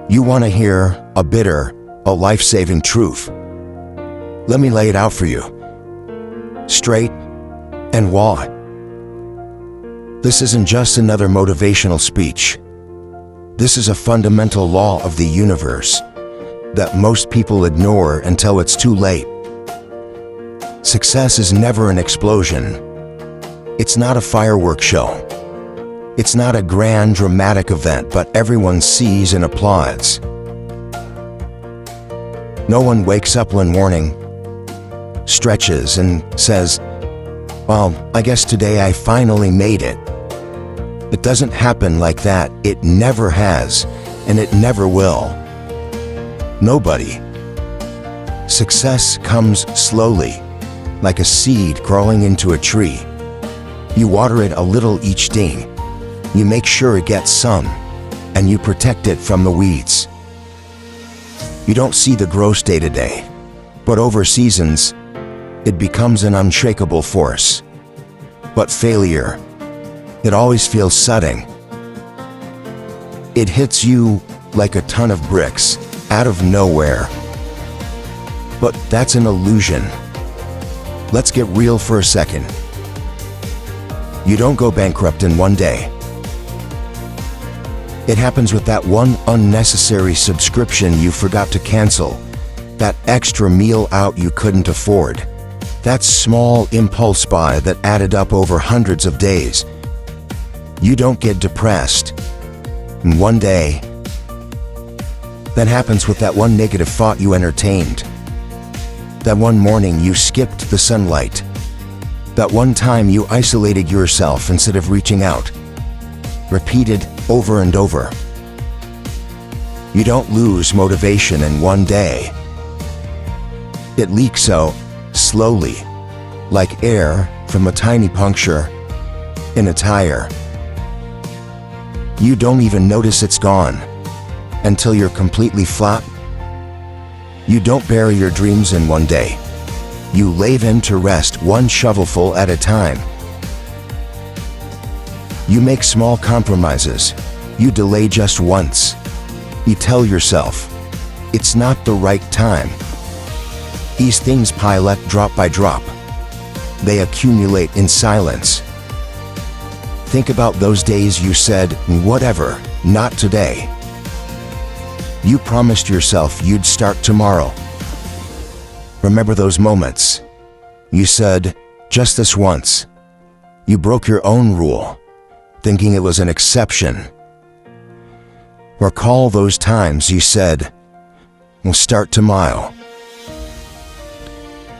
You want to hear a bitter, a life-saving truth. Let me lay it out for you. Straight and raw. This isn't just another motivational speech. This is a fundamental law of the universe that most people ignore until it's too late. Success is never an explosion. It's not a fireworks show. It's not a grand dramatic event, but everyone sees and applauds. No one wakes up one morning, stretches, and says, "Well, I guess today I finally made it." It doesn't happen like that. It never has, and it never will. Nobody. Success comes slowly, like a seed growing into a tree. You water it a little each day. You make sure it gets sun, and you protect it from the weeds. You don't see the growth day to day, but over seasons, it becomes an unshakable force. But failure, it always feels sudden. It hits you like a ton of bricks, out of nowhere. But that's an illusion. Let's get real for a second. You don't go bankrupt in one day. It happens with that one unnecessary subscription you forgot to cancel, that extra meal out you couldn't afford, that small impulse buy that added up over hundreds of days. You don't get depressed in one day. That happens with that one negative thought you entertained, that one morning you skipped the sunlight, that one time you isolated yourself instead of reaching out. Repeated over and over. You don't lose motivation in one day. It leaks out slowly, like air from a tiny puncture in a tire. You don't even notice it's gone until you're completely flat. You don't bury your dreams in one day. You lay them to rest one shovelful at a time. You make small compromises. You delay just once. You tell yourself, it's not the right time. These things pile up drop by drop. They accumulate in silence. Think about those days you said, "Whatever, not today." You promised yourself you'd start tomorrow. Remember those moments? You said, "Just this once." You broke your own rule, thinking it was an exception. Recall those times you said, "We'll start tomorrow."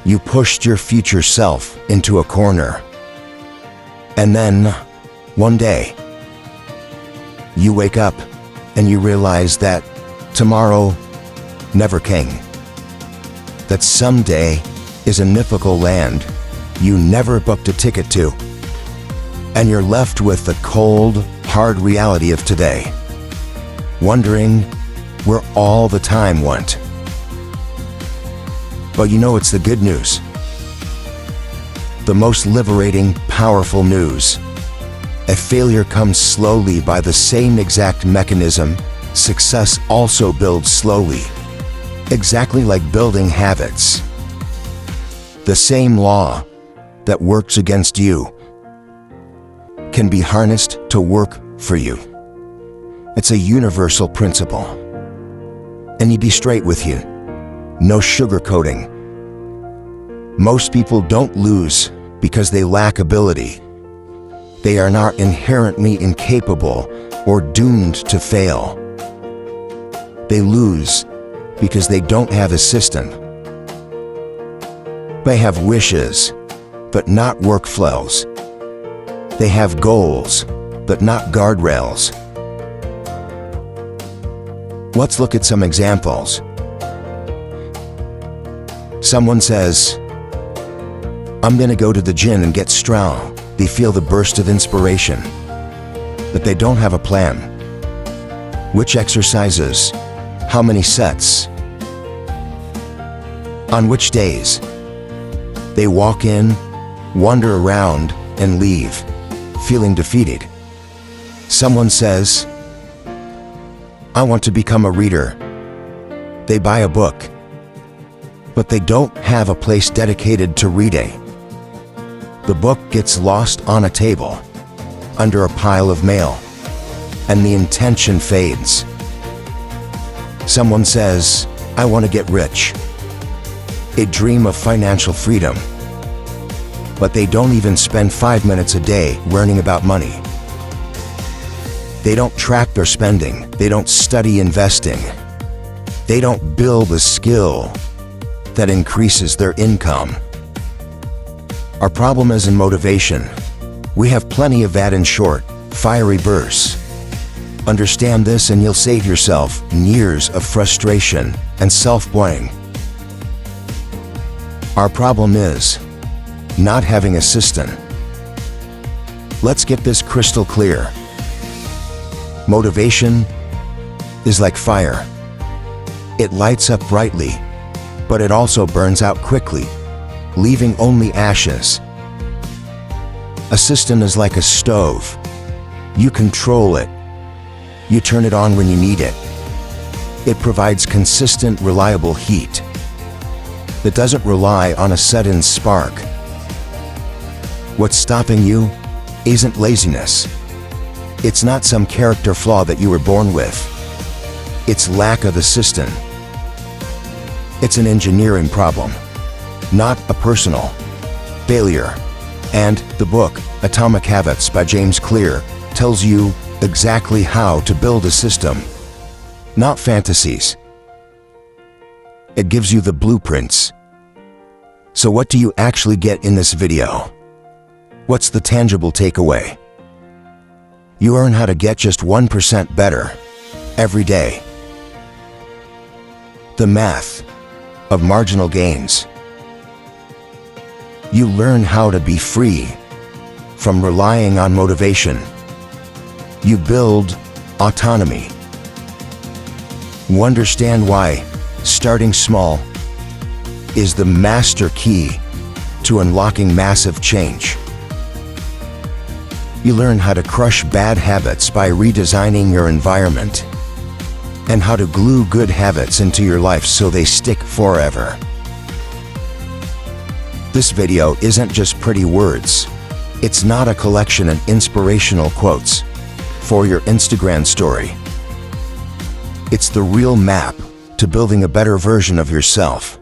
You pushed your future self into a corner. And then, one day, you wake up and you realize that tomorrow never came. That someday is a mythical land you never booked a ticket to. And you're left with the cold, hard reality of today, wondering where all the time went. But you know it's the good news. The most liberating, powerful news. A failure comes slowly by the same exact mechanism success also builds slowly. Exactly like building habits. The same law that works against you can be harnessed to work for you. It's a universal principle. And you be straight with you. No sugarcoating. Most people don't lose because they lack ability. They are not inherently incapable or doomed to fail. They lose because they don't have a system. They have wishes, but not workflows. They have goals, but not guardrails. Let's look at some examples. Someone says, "I'm gonna go to the gym and get strong." They feel the burst of inspiration, but they don't have a plan. Which exercises? How many sets? On which days? They walk in, wander around, and leave, feeling defeated. Someone says, I want to become a reader. They buy a book, but they don't have a place dedicated to reading. The book gets lost on a table, under a pile of mail, and the intention fades. Someone says, I want to get rich. They dream of financial freedom, but they don't even spend 5 minutes a day learning about money. They don't track their spending. They don't study investing. They don't build a skill that increases their income. Our problem is in motivation. We have plenty of that in short, fiery bursts. Understand this and you'll save yourself years of frustration and self-blame. Our problem is not having a system. Let's get this crystal clear. Motivation is like fire. It lights up brightly, but it also burns out quickly, leaving only ashes. A system is like a stove. You control it. You turn it on when you need it. It provides consistent, reliable heat that doesn't rely on a sudden spark. What's stopping you isn't laziness. It's not some character flaw that you were born with. It's lack of the system. It's an engineering problem, not a personal failure. And the book, Atomic Habits by James Clear, tells you exactly how to build a system, not fantasies. It gives you the blueprints. So what do you actually get in this video? What's the tangible takeaway? You learn how to get just 1% better every day. The math of marginal gains. You learn how to be free from relying on motivation. You build autonomy. You understand why starting small is the master key to unlocking massive change. You learn how to crush bad habits by redesigning your environment and how to glue good habits into your life so they stick forever. This video isn't just pretty words. It's not a collection of inspirational quotes for your Instagram story. It's the real map to building a better version of yourself.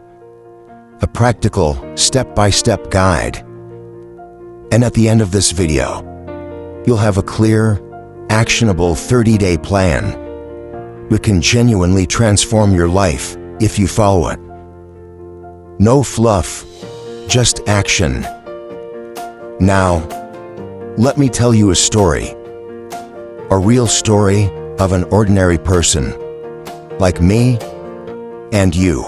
A practical, step-by-step guide. And at the end of this video, you'll have a clear, actionable 30-day plan that can genuinely transform your life if you follow it. No fluff, just action. Now, let me tell you a story. A real story of an ordinary person, like me and you.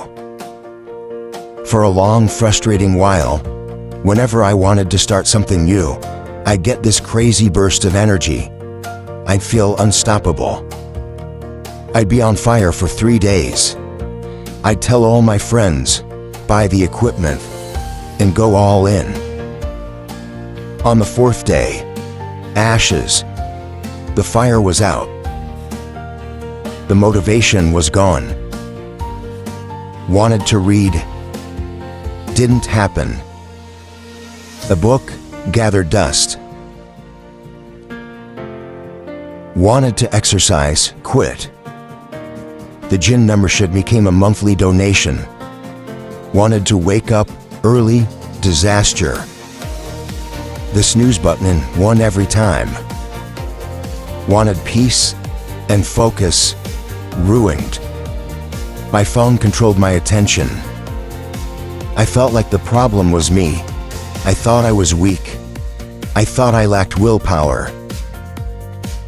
For a long, frustrating while, whenever I wanted to start something new, I'd get this crazy burst of energy. I'd feel unstoppable. I'd be on fire for 3 days. I'd tell all my friends, buy the equipment, and go all in. On the 4th day, ashes. The fire was out. The motivation was gone. Wanted to read. Didn't happen. The book gathered dust. Wanted to exercise, quit. The gym membership became a monthly donation. Wanted to wake up early, disaster. The snooze button won every time. Wanted peace and focus, ruined. My phone controlled my attention. I felt like the problem was me. I thought I was weak. I thought I lacked willpower.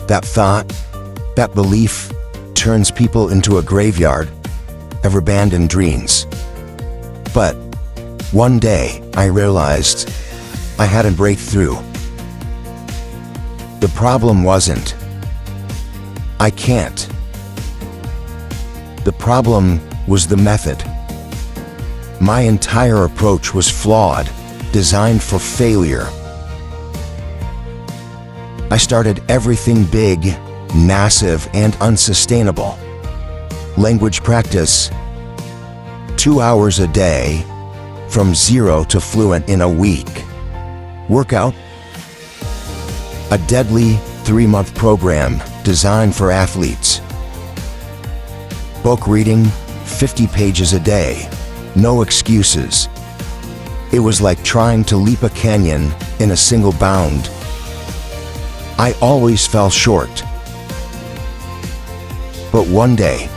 That thought, that belief, turns people into a graveyard of abandoned dreams. But one day, I realized I had a breakthrough. The problem wasn't, I can't. The problem was the method. My entire approach was flawed, designed for failure. I started everything big, massive, and unsustainable. Language practice, 2 hours a day, from 0 to fluent in a week. Workout, a deadly 3-month program designed for athletes. Book reading, 50 pages a day, no excuses. It was like trying to leap a canyon in a single bound. I always fell short. But one day,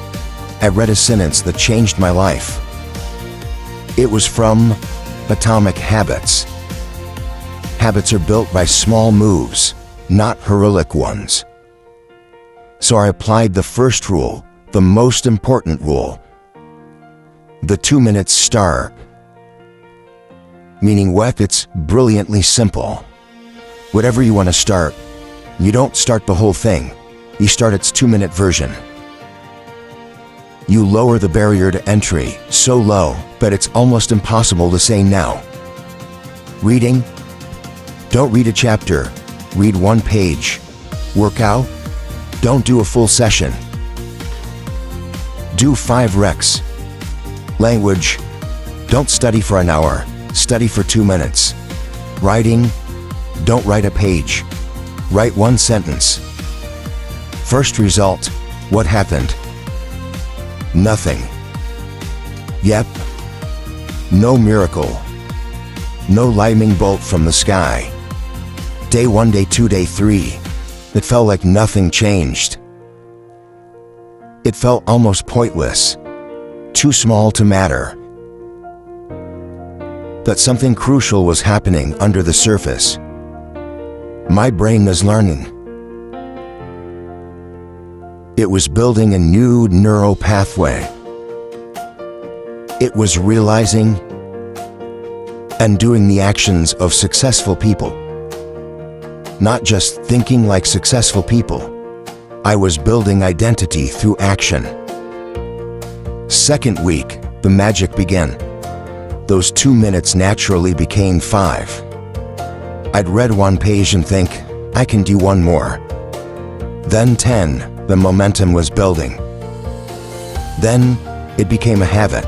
I read a sentence that changed my life. It was from Atomic Habits. Habits are built by small moves, not heroic ones. So I applied the first rule, the most important rule. The 2-minute STAR. Meaning what? It's brilliantly simple. Whatever you want to start, you don't start the whole thing. You start its 2-minute version. You lower the barrier to entry so low that it's almost impossible to say no. Reading? Don't read a chapter. Read 1 page. Workout? Don't do a full session. Do 5 recs. Language? Don't study for an hour. Study for 2 minutes. Writing? Don't write a page. Write 1 sentence. First result, what happened? Nothing. Yep. No miracle. No lightning bolt from the sky. Day 1, day 2, day 3. It felt like nothing changed. It felt almost pointless. Too small to matter. But something crucial was happening under the surface. My brain was learning. It was building a new neural pathway. It was realizing and doing the actions of successful people. Not just thinking like successful people. I was building identity through action. Second week, the magic began. Those 2 minutes naturally became 5. I'd read 1 page and think, I can do 1 more. Then 10, the momentum was building. Then it became a habit.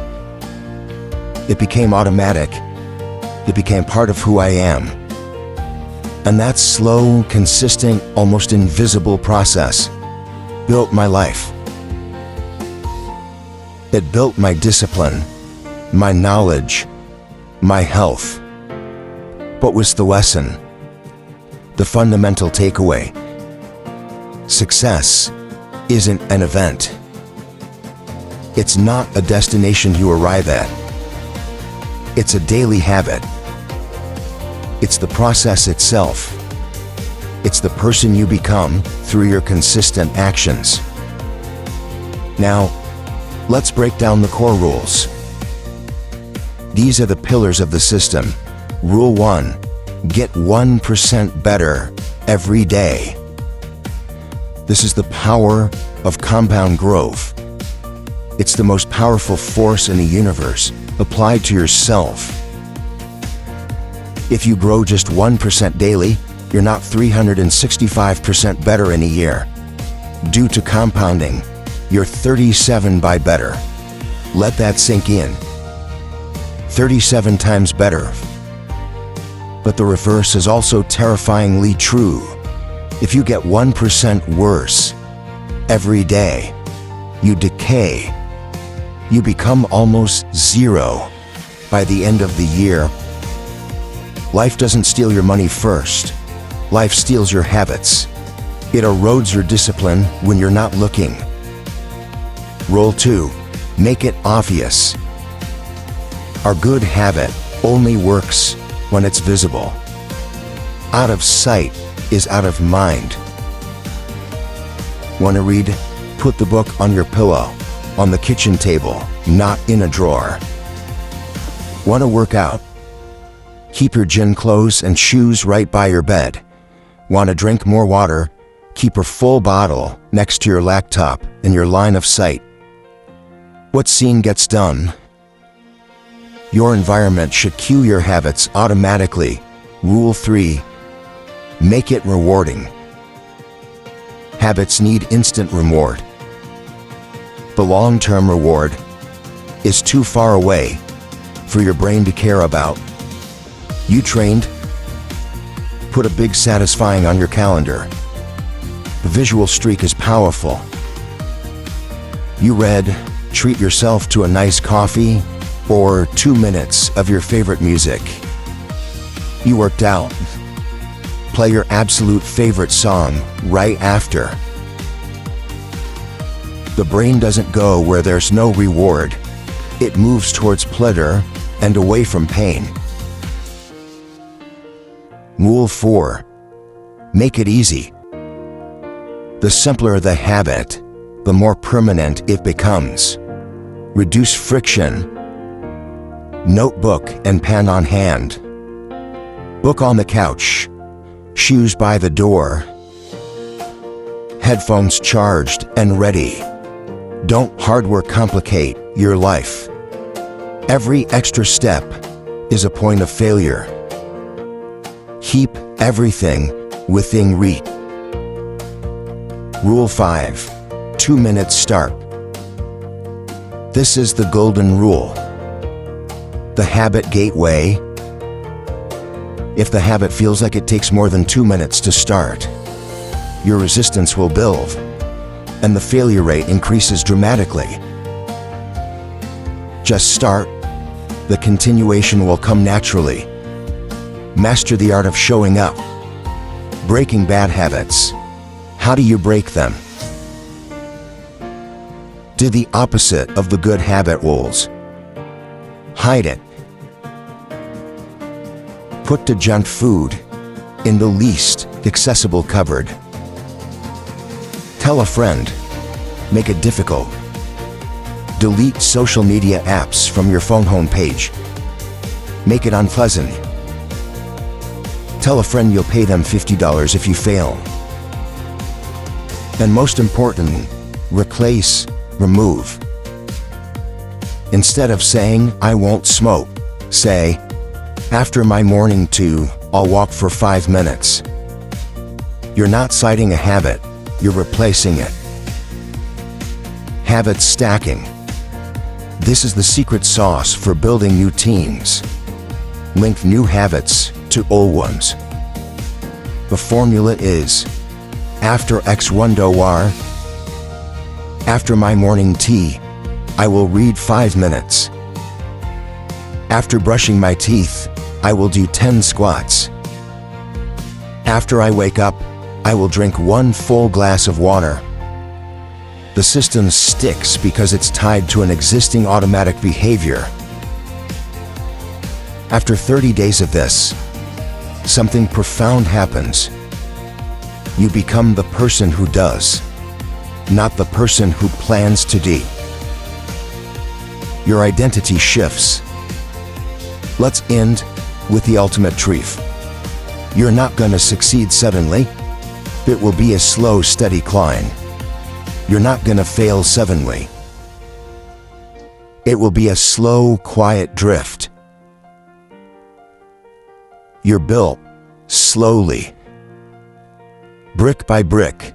It became automatic. It became part of who I am. And that slow, consistent, almost invisible process built my life. It built my discipline, my knowledge, my health. What was the lesson? The fundamental takeaway. Success isn't an event. It's not a destination you arrive at. It's a daily habit. It's the process itself. It's the person you become through your consistent actions. Now, let's break down the core rules. These are the pillars of the system. Rule 1, get 1% better every day. This is the power of compound growth. It's the most powerful force in the universe applied to yourself. If you grow just 1% daily, you're not 365% better in a year. Due to compounding, you're 37 by better. Let that sink in. 37 times better. But the reverse is also terrifyingly true. If you get 1% worse every day, you decay. You become almost 0 by the end of the year. Life doesn't steal your money first. Life steals your habits. It erodes your discipline when you're not looking. Rule 2, make it obvious. Our good habit only works when it's visible. Out of sight is out of mind. Want to read? Put the book on your pillow, on the kitchen table, not in a drawer. Want to work out? Keep your gym clothes and shoes right by your bed. Want to drink more water? Keep a full bottle next to your laptop in your line of sight. What's seen gets done. Your environment should cue your habits automatically. Rule 3, make it rewarding. Habits need instant reward. The long-term reward is too far away for your brain to care about. You trained? Put a big satisfying on your calendar. The visual streak is powerful. You read, treat yourself to a nice coffee or 2 minutes of your favorite music. You worked out. Play your absolute favorite song right after. The brain doesn't go where there's no reward. It moves towards pleasure and away from pain. Rule 4. Make it easy. The simpler the habit, the more permanent it becomes. Reduce friction. Notebook and pen on hand. Book on the couch. Shoes by the door. Headphones charged and ready. Don't hard work complicate your life. Every extra step is a point of failure. Keep everything within reach. Rule 5. 2 minutes start. This is the golden rule. The habit gateway. If the habit feels like it takes more than 2 minutes to start, your resistance will build, and the failure rate increases dramatically. Just start. The continuation will come naturally. Master the art of showing up. Breaking bad habits. How do you break them? Do the opposite of the good habit rules. Hide it. Put the junk food in the least accessible cupboard. Tell a friend. Make it difficult. Delete social media apps from your phone home page. Make it unpleasant. Tell a friend you'll pay them $50 if you fail. And most important, replace, remove. Instead of saying, I won't smoke, say, after my morning 2, I'll walk for 5 minutes. You're not citing a habit, you're replacing it. Habit stacking. This is the secret sauce for building new teams. Link new habits to old ones. The formula is, after X1 hour, after my morning tea, I will read 5 minutes. After brushing my teeth, I will do 10 squats. After I wake up, I will drink 1 full glass of water. The system sticks because it's tied to an existing automatic behavior. After 30 days of this, something profound happens. You become the person who does, not the person who plans to be. Your identity shifts. Let's end with the ultimate truth. You're not gonna succeed suddenly. It will be a slow, steady climb. You're not gonna fail suddenly. It will be a slow, quiet drift. You're built slowly, brick by brick,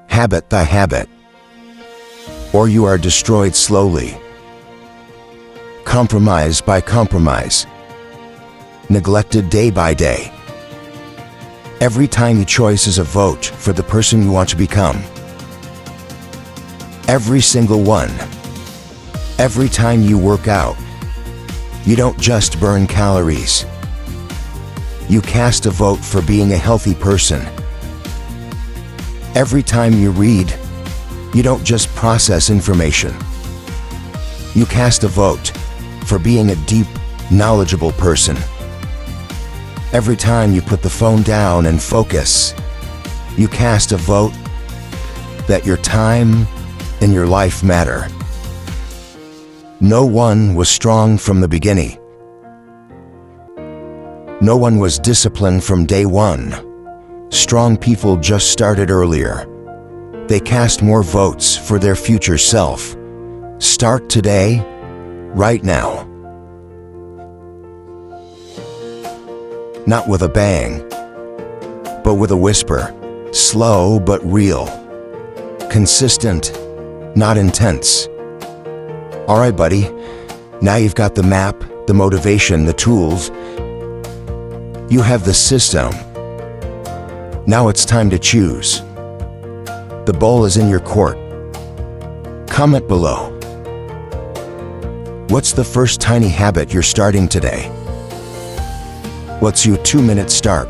habit by habit, or you are destroyed slowly, compromise by compromise, neglected day by day. Every tiny choice is a vote for the person you want to become. Every single one. Every time you work out, you don't just burn calories. You cast a vote for being a healthy person. Every time you read, you don't just process information. You cast a vote for being a deep, knowledgeable person. Every time you put the phone down and focus, you cast a vote that your time and your life matter. No one was strong from the beginning. No one was disciplined from day one. Strong people just started earlier. They cast more votes for their future self. Start today, right now. Not with a bang, but with a whisper. Slow but real. Consistent not intense. All right, buddy. Now you've got the map, the motivation, the tools. You have the system. Now it's time to choose. The ball is in your court. Comment below. What's the first tiny habit you're starting today? What's your 2-minute start?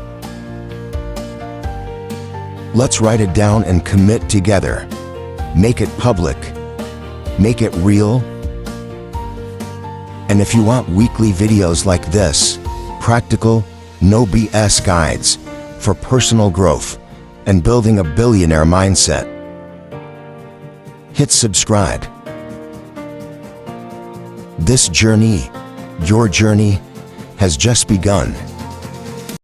Let's write it down and commit together. Make it public. Make it real. And if you want weekly videos like this, practical, no BS guides for personal growth and building a billionaire mindset, hit subscribe. This journey, your journey, has just begun.